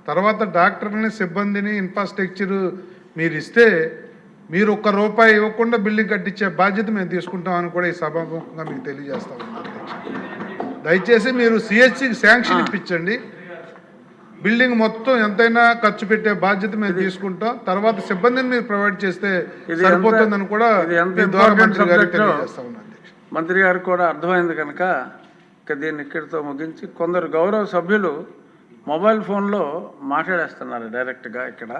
తర్వాత డాక్టర్ని, సిబ్బందిని, ఇన్ఫ్రాస్ట్రక్చర్ మీరు ఇస్తే మీరు ఒక్క రూపాయి ఇవ్వకుండా బిల్డింగ్ కట్టించే బాధ్యత మేము తీసుకుంటామని కూడా ఈ సభాముఖంగా మీకు తెలియజేస్తా ఉన్నాం. దయచేసి మీరు సిహెచ్సికి శాంక్షన్ ఇప్పించండి. బిల్డింగ్ మొత్తం ఎంతైనా ఖర్చు పెట్టే బాధ్యత మేము తీసుకుంటాం. తర్వాత సిబ్బందిని మీరు ప్రొవైడ్ చేస్తే సరిపోతుందని కూడా మీ ద్వారా మంత్రి గారికి తెలియజేస్తా ఉన్నాం. మంత్రి గారికి కూడా అర్థమైంది కనుక దీన్ని ఇక్కడితో ముగించి, కొందరు గౌరవ సభ్యులు మొబైల్ ఫోన్లో మాట్లాడేస్తున్నారు డైరెక్ట్గా. ఇక్కడ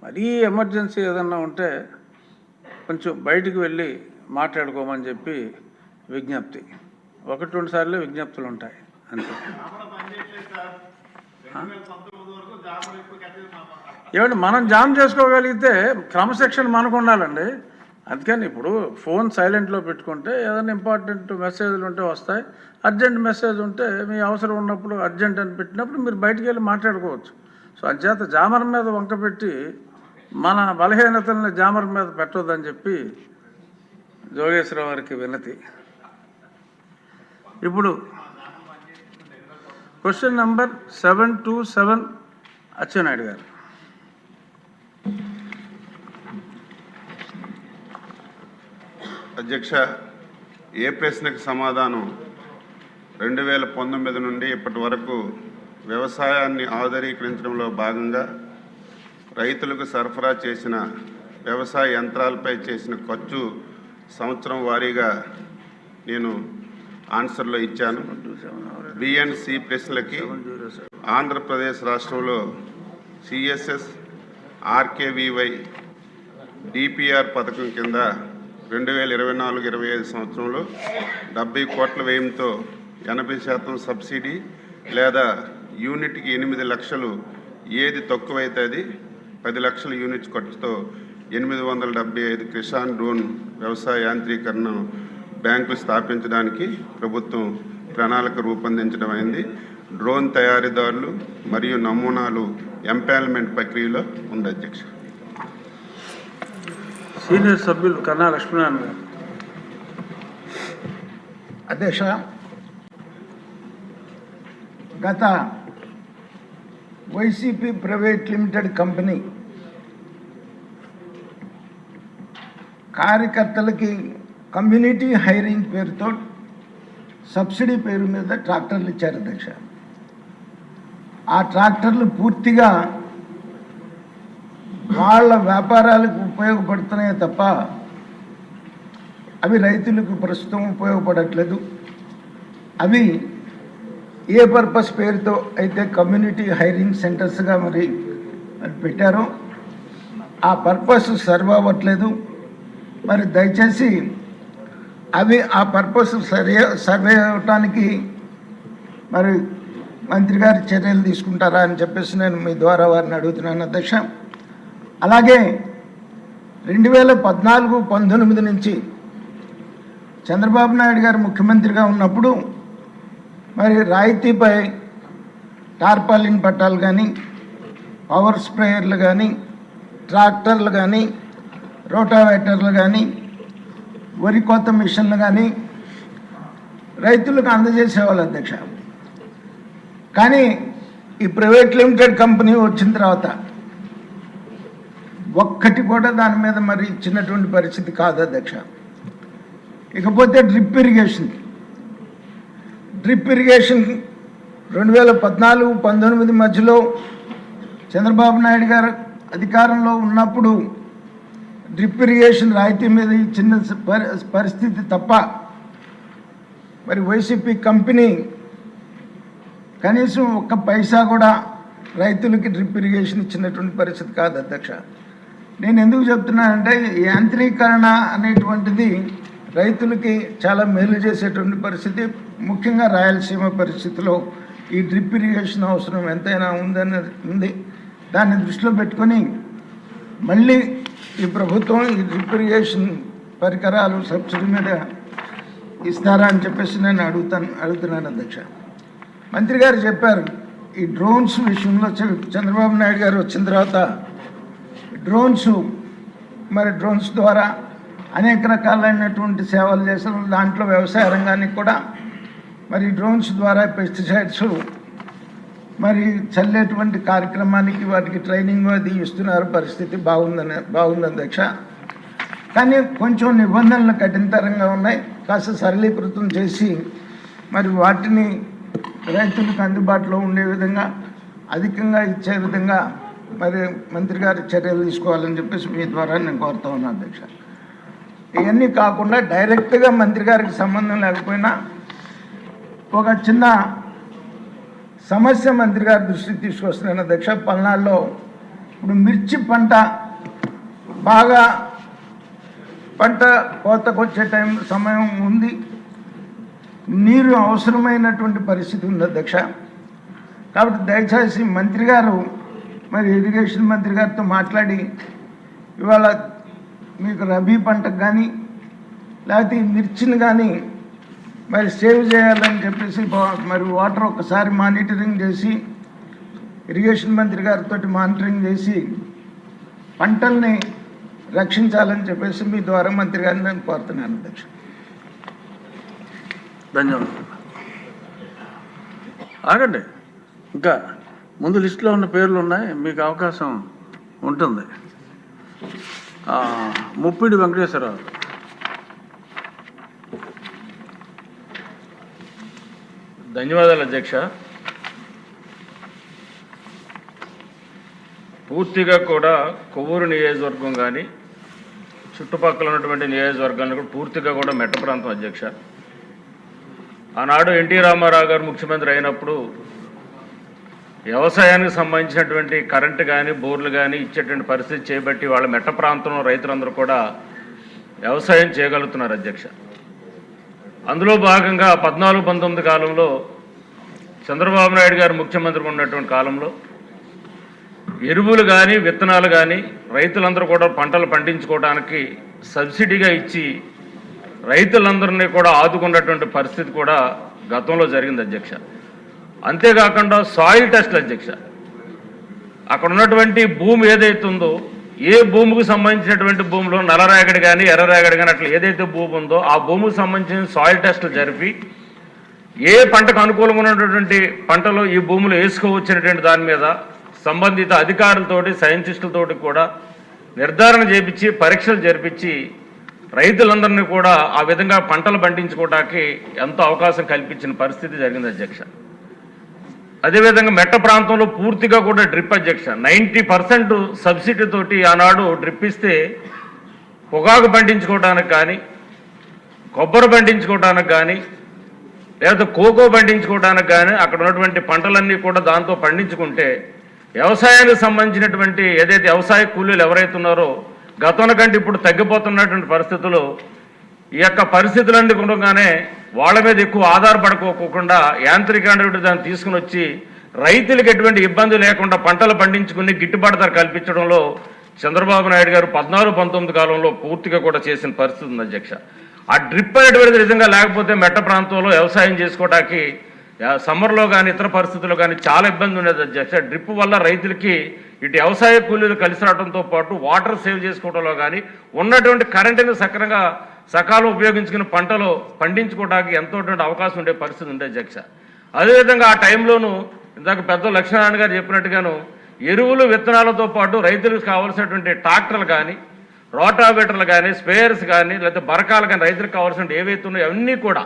మరీ ఎమర్జెన్సీ ఏదన్నా ఉంటే కొంచెం బయటికి వెళ్ళి మాట్లాడుకోమని చెప్పి విజ్ఞప్తి. 1-2 సార్లు విజ్ఞప్తులు ఉంటాయి అంతే. ఏమంటే మనం జామ్ చేసుకోగలిగితే క్రమశిక్షణ మనకు ఉండాలండి. అందుకని ఇప్పుడు ఫోన్ సైలెంట్లో పెట్టుకుంటే ఏదైనా ఇంపార్టెంట్ మెసేజ్లు ఉంటే వస్తాయి. అర్జెంట్ మెసేజ్ ఉంటే మీ అవసరం ఉన్నప్పుడు అర్జెంట్ అని పెట్టినప్పుడు మీరు బయటికి వెళ్ళి మాట్లాడుకోవచ్చు. సో అంచేత జామర్ మీద వంక పెట్టి మన బలహీనతల్ని జామర్ మీద పెట్టొద్దని చెప్పి జోగేశ్వరరావు గారికి వినతి. ఇప్పుడు క్వశ్చన్ నెంబర్ 727 అచ్చెన్నాయుడు గారు. అధ్యక్ష, ఏ ప్రశ్నకు సమాధానం 2019 నుండి ఇప్పటి వరకు వ్యవసాయాన్ని ఆధునీకరించడంలో భాగంగా రైతులకు సరఫరా చేసిన వ్యవసాయ యంత్రాలపై చేసిన ఖర్చు సంవత్సరం వారీగా నేను ఆన్సర్లో ఇచ్చాను. బిఎన్సి ప్రశ్నలకి ఆంధ్రప్రదేశ్ రాష్ట్రంలో సిఎస్ఎస్ ఆర్కేవివై డిపిఆర్ పథకం కింద 2024-25 సంవత్సరంలో 70 కోట్ల వ్యయంతో 80% సబ్సిడీ లేదా యూనిట్కి 8 లక్షలు, ఏది తక్కువైతే అది 10 లక్షల యూనిట్స్ ఖర్చుతో 875 కిసాన్ డ్రోన్ వ్యవసాయ యాంత్రీకరణ బ్యాంకులు స్థాపించడానికి ప్రభుత్వం ప్రణాళిక రూపొందించడం అయింది. డ్రోన్ తయారీదారులు మరియు నమూనాలు ఎంపానల్మెంట్ ప్రక్రియలో ఉంది. అధ్యక్ష, సీనియర్ సభ్యులు కన్నా లక్ష్మీనారాయణ గారు. అధ్యక్ష, గత వైసీపీ ప్రైవేట్ లిమిటెడ్ కంపెనీ కార్యకర్తలకి కమ్యూనిటీ హైరింగ్ పేరుతో సబ్సిడీ పేరు మీద ట్రాక్టర్లు ఇచ్చారు. అధ్యక్ష, ఆ ట్రాక్టర్లు పూర్తిగా వాళ్ళ వ్యాపారాలకు ఉపయోగపడుతున్నాయే తప్ప అవి రైతులకు ప్రస్తుతం ఉపయోగపడట్లేదు. అవి ఏ పర్పస్ పేరుతో అయితే కమ్యూనిటీ హైరింగ్ సెంటర్స్గా మరి పెట్టారో ఆ పర్పస్ సర్వ్ అవ్వట్లేదు. మరి దయచేసి అవి ఆ పర్పస్ సర్వే అవ్వటానికి మరి మంత్రి గారి చర్యలు తీసుకుంటారా అని చెప్పేసి నేను మీ ద్వారా వారిని అడుగుతున్నాను. అధ్యక్ష, అలాగే 2014-19 నుంచి చంద్రబాబు నాయుడు గారు ముఖ్యమంత్రిగా ఉన్నప్పుడు మరి రాయితీపై టార్పాలిన్ పట్టాలు కానీ, పవర్ స్ప్రేయర్లు కానీ, ట్రాక్టర్లు కానీ, రోటావేటర్లు కానీ, వరి కోత మిషన్లు కానీ రైతులకు అందజేసేవాళ్ళు. అధ్యక్ష, కానీ ఈ ప్రైవేట్ లిమిటెడ్ కంపెనీ వచ్చిన తర్వాత ఒక్కటి కూడా దాని మీద మరి ఇచ్చినటువంటి పరిస్థితి కాదు. అధ్యక్ష, ఇకపోతే డ్రిప్ ఇరిగేషన్ 2014-19 మధ్యలో చంద్రబాబు నాయుడు గారు అధికారంలో ఉన్నప్పుడు డ్రిప్ ఇరిగేషన్ రాయితీ మీద ఇచ్చిన పరిస్థితి తప్ప మరి వైసీపీ కంపెనీ కనీసం ఒక్క పైసా కూడా రైతులకి డ్రిప్ ఇరిగేషన్ ఇచ్చినటువంటి పరిస్థితి కాదు. అధ్యక్ష, నేను ఎందుకు చెప్తున్నానంటే యాంత్రీకరణ అనేటువంటిది రైతులకి చాలా మేలు చేసేటువంటి పరిస్థితి. ముఖ్యంగా రాయలసీమ పరిస్థితిలో ఈ డ్రిప్ ఇరిగేషన్ అవసరం ఎంతైనా ఉంది. దాన్ని దృష్టిలో పెట్టుకొని మళ్ళీ ఈ ప్రభుత్వం ఈ డ్రిప్ ఇరిగేషన్ పరికరాలు సబ్సిడీ మీద ఇస్తారా అని చెప్పేసి నేను అడుగుతున్నాను. అధ్యక్ష, మంత్రి గారు చెప్పారు ఈ డ్రోన్స్ విషయంలో చంద్రబాబు నాయుడు గారు వచ్చిన తర్వాత డ్రోన్స్ ద్వారా అనేక రకాలైనటువంటి సేవలు చేసిన దాంట్లో వ్యవసాయ రంగానికి కూడా మరి డ్రోన్స్ ద్వారా పెస్టిసైడ్స్ మరి చల్లేటువంటి కార్యక్రమానికి వాటికి ట్రైనింగ్ అది ఇస్తున్నారు. పరిస్థితి బాగుంది అధ్యక్ష. కానీ కొంచెం నిబంధనలు కఠినతరంగా ఉన్నాయి. కాస్త సరళీకృతం చేసి మరి వాటిని రైతులకు అందుబాటులో ఉండే విధంగా అధికంగా ఇచ్చే విధంగా మరి మంత్రి గారు చర్యలు తీసుకోవాలని చెప్పేసి మీ ద్వారా నేను కోరుతా ఉన్నాను అధ్యక్ష. ఇవన్నీ కాకుండా డైరెక్ట్గా మంత్రి గారికి సంబంధం లేకపోయినా ఒక చిన్న సమస్య మంత్రి గారి దృష్టికి తీసుకొస్తున్నాను అధ్యక్ష. పల్నాడులో ఇప్పుడు మిర్చి పంట బాగా పంట కోతకు వచ్చే సమయం ఉంది. నీరు అవసరమైనటువంటి పరిస్థితి ఉంది అధ్యక్ష. కాబట్టి దయచేసి మంత్రి గారు మరి ఇరిగేషన్ మంత్రి గారితో మాట్లాడి ఇవాళ మీకు రబీ పంటకు కానీ లేకపోతే ఈ మిర్చిని కానీ మరి సేవ్ చేయాలని చెప్పేసి మరి వాటర్ ఒకసారి మానిటరింగ్ చేసి ఇరిగేషన్ మంత్రి గారితో మానిటరింగ్ చేసి పంటల్ని రక్షించాలని చెప్పేసి మీ ద్వారా మంత్రి గారిని నేను కోరుతున్నాను అధ్యక్ష. ధన్యవాదాలు. ఆగండి, ఇంకా ముందు లిస్టులో ఉన్న పేర్లు ఉన్నాయి, మీకు అవకాశం ఉంటుంది. ముప్పిడి వెంకటేశ్వరరావు. ధన్యవాదాలు అధ్యక్ష. పూర్తిగా కూడా కొవ్వూరు నియోజకవర్గం కానీ చుట్టుపక్కల ఉన్నటువంటి నియోజకవర్గాలను కూడా పూర్తిగా కూడా మెట్ట ప్రాంతం అధ్యక్ష. ఆనాడు ఎన్టీ రామారావు గారు ముఖ్యమంత్రి అయినప్పుడు వ్యవసాయానికి సంబంధించినటువంటి కరెంటు కానీ బోర్లు కానీ ఇచ్చేటువంటి పరిస్థితి చేయబట్టి వాళ్ళ మెట్ట ప్రాంతంలో రైతులందరూ కూడా వ్యవసాయం చేయగలుగుతున్నారు అధ్యక్ష. అందులో భాగంగా 14-19 కాలంలో చంద్రబాబు నాయుడు గారు ముఖ్యమంత్రిగా ఉన్నటువంటి కాలంలో ఎరువులు కానీ విత్తనాలు కానీ రైతులందరూ కూడా పంటలు పండించుకోవడానికి సబ్సిడీగా ఇచ్చి రైతులందరినీ కూడా ఆదుకున్నటువంటి పరిస్థితి కూడా గతంలో జరిగింది అధ్యక్ష. అంతేకాకుండా సాయిల్ టెస్ట్లు అధ్యక్ష. అక్కడ ఉన్నటువంటి భూమి ఏదైతుందో ఏ భూమికి సంబంధించినటువంటి భూమిలో నల్లరేగడి కానీ ఎర్రరేగడి కానీ అట్లా ఏదైతే భూమి ఉందో ఆ భూమికి సంబంధించిన సాయిల్ టెస్టులు జరిపి ఏ పంటకు అనుకూలంగా ఉన్నటువంటి పంటలో ఈ భూములు వేసుకోవచ్చినటువంటి దాని మీద సంబంధిత అధికారులతోటి సైంటిస్టులతోటి కూడా నిర్ధారణ చేపించి పరీక్షలు జరిపించి రైతులందరినీ కూడా ఆ విధంగా పంటలు పండించుకోవడానికి ఎంతో అవకాశం కల్పించిన పరిస్థితి జరిగింది అధ్యక్ష. అదేవిధంగా మెట్ట ప్రాంతంలో పూర్తిగా కూడా డ్రిప్ అధ్యక్ష. 90% సబ్సిడీ తోటి ఆనాడు డ్రిప్ ఇస్తే పొగాకు పండించుకోవడానికి కానీ కొబ్బరి పండించుకోవడానికి కానీ లేదా కోకో పండించుకోవడానికి కానీ అక్కడ ఉన్నటువంటి పంటలన్నీ కూడా దాంతో పండించుకుంటే వ్యవసాయానికి సంబంధించినటువంటి ఏదైతే వ్యవసాయ కూలీలు ఎవరైతే ఉన్నారో గతం కంటే ఇప్పుడు తగ్గిపోతున్నటువంటి పరిస్థితుల్లో ఈ యొక్క పరిస్థితులన్నీ ఉండగానే వాళ్ళ మీద ఎక్కువ ఆధారపడుకోకుండా యాంత్రికమైనటువంటి దాన్ని తీసుకుని వచ్చి రైతులకు ఎటువంటి ఇబ్బంది లేకుండా పంటలు పండించుకుని గిట్టుబాటు ధర కల్పించడంలో చంద్రబాబు నాయుడు గారు 14-19 కాలంలో పూర్తిగా కూడా చేసిన పరిస్థితి ఉంది అధ్యక్ష. ఆ డ్రిప్ అనేటువంటిది నిజంగా లేకపోతే మెట్ట ప్రాంతంలో వ్యవసాయం చేసుకోవడానికి సమ్మర్లో కానీ ఇతర పరిస్థితుల్లో కానీ చాలా ఇబ్బంది ఉండేది అధ్యక్ష. డ్రిప్ వల్ల రైతులకి ఇటు వ్యవసాయ కూలీలు కలిసి రావడంతో పాటు వాటర్ సేవ్ చేసుకోవడంలో కానీ ఉన్నటువంటి కరెంటుని సకాలం ఉపయోగించుకుని పంటలు పండించుకోవడానికి ఎంతో అవకాశం ఉండే పరిస్థితి ఉండే అధ్యక్ష. అదేవిధంగా ఆ టైంలోనూ ఇందాక పెద్ద లక్ష్మీనారాయణ గారు చెప్పినట్టుగాను ఎరువులు విత్తనాలతో పాటు రైతులకు కావాల్సినటువంటి ట్రాక్టర్లు కానీ రోటావేటర్లు కానీ స్పేయర్స్ కానీ లేకపోతే బరకాలు కానీ రైతులకు కావాల్సిన ఏవైతే ఉన్నాయో అవన్నీ కూడా